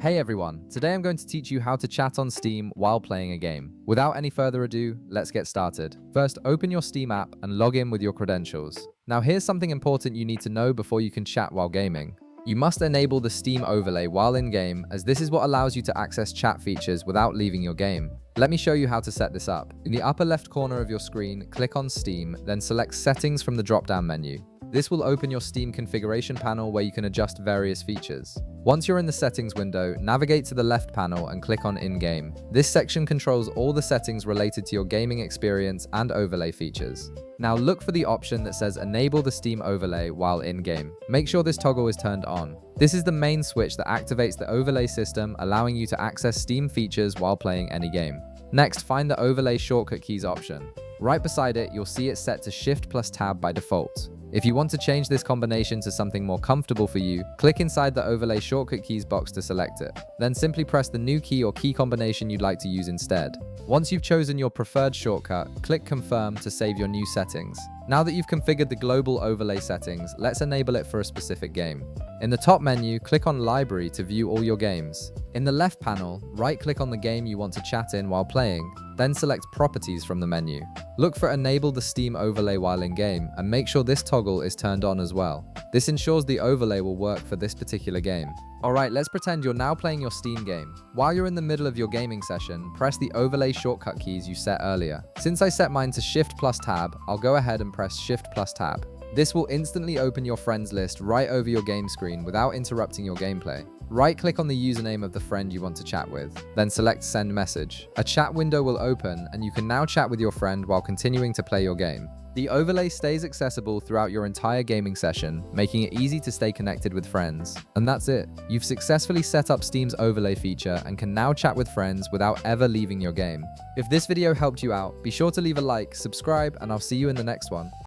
Hey everyone, today I'm going to teach you how to chat on Steam while playing a game. Without any further ado, let's get started. First, open your Steam app and log in with your credentials. Now here's something important you need to know before you can chat while gaming. You must enable the Steam overlay while in-game, as this is what allows you to access chat features without leaving your game. Let me show you how to set this up. In the upper left corner of your screen, click on Steam, then select Settings from the drop-down menu. This will open your Steam configuration panel where you can adjust various features. Once you're in the settings window, navigate to the left panel and click on In-Game. This section controls all the settings related to your gaming experience and overlay features. Now look for the option that says Enable the Steam overlay while in-game. Make sure this toggle is turned on. This is the main switch that activates the overlay system, allowing you to access Steam features while playing any game. Next, find the overlay shortcut keys option. Right beside it, you'll see it set to Shift plus Tab by default. If you want to change this combination to something more comfortable for you, click inside the overlay shortcut keys box to select it. Then simply press the new key or key combination you'd like to use instead. Once you've chosen your preferred shortcut, click Confirm to save your new settings. Now that you've configured the global overlay settings, let's enable it for a specific game. In the top menu, click on Library to view all your games. In the left panel, right-click on the game you want to chat in while playing, then select Properties from the menu. Look for Enable the Steam overlay while in-game, and make sure this toggle is turned on as well. This ensures the overlay will work for this particular game. Alright, let's pretend you're now playing your Steam game. While you're in the middle of your gaming session, press the overlay shortcut keys you set earlier. Since I set mine to Shift plus Tab, I'll go ahead and press Shift plus Tab. This will instantly open your friends list right over your game screen without interrupting your gameplay. Right-click on the username of the friend you want to chat with, then select Send Message. A chat window will open, and you can now chat with your friend while continuing to play your game. The overlay stays accessible throughout your entire gaming session, making it easy to stay connected with friends. And that's it. You've successfully set up Steam's overlay feature and can now chat with friends without ever leaving your game. If this video helped you out, be sure to leave a like, subscribe, and I'll see you in the next one.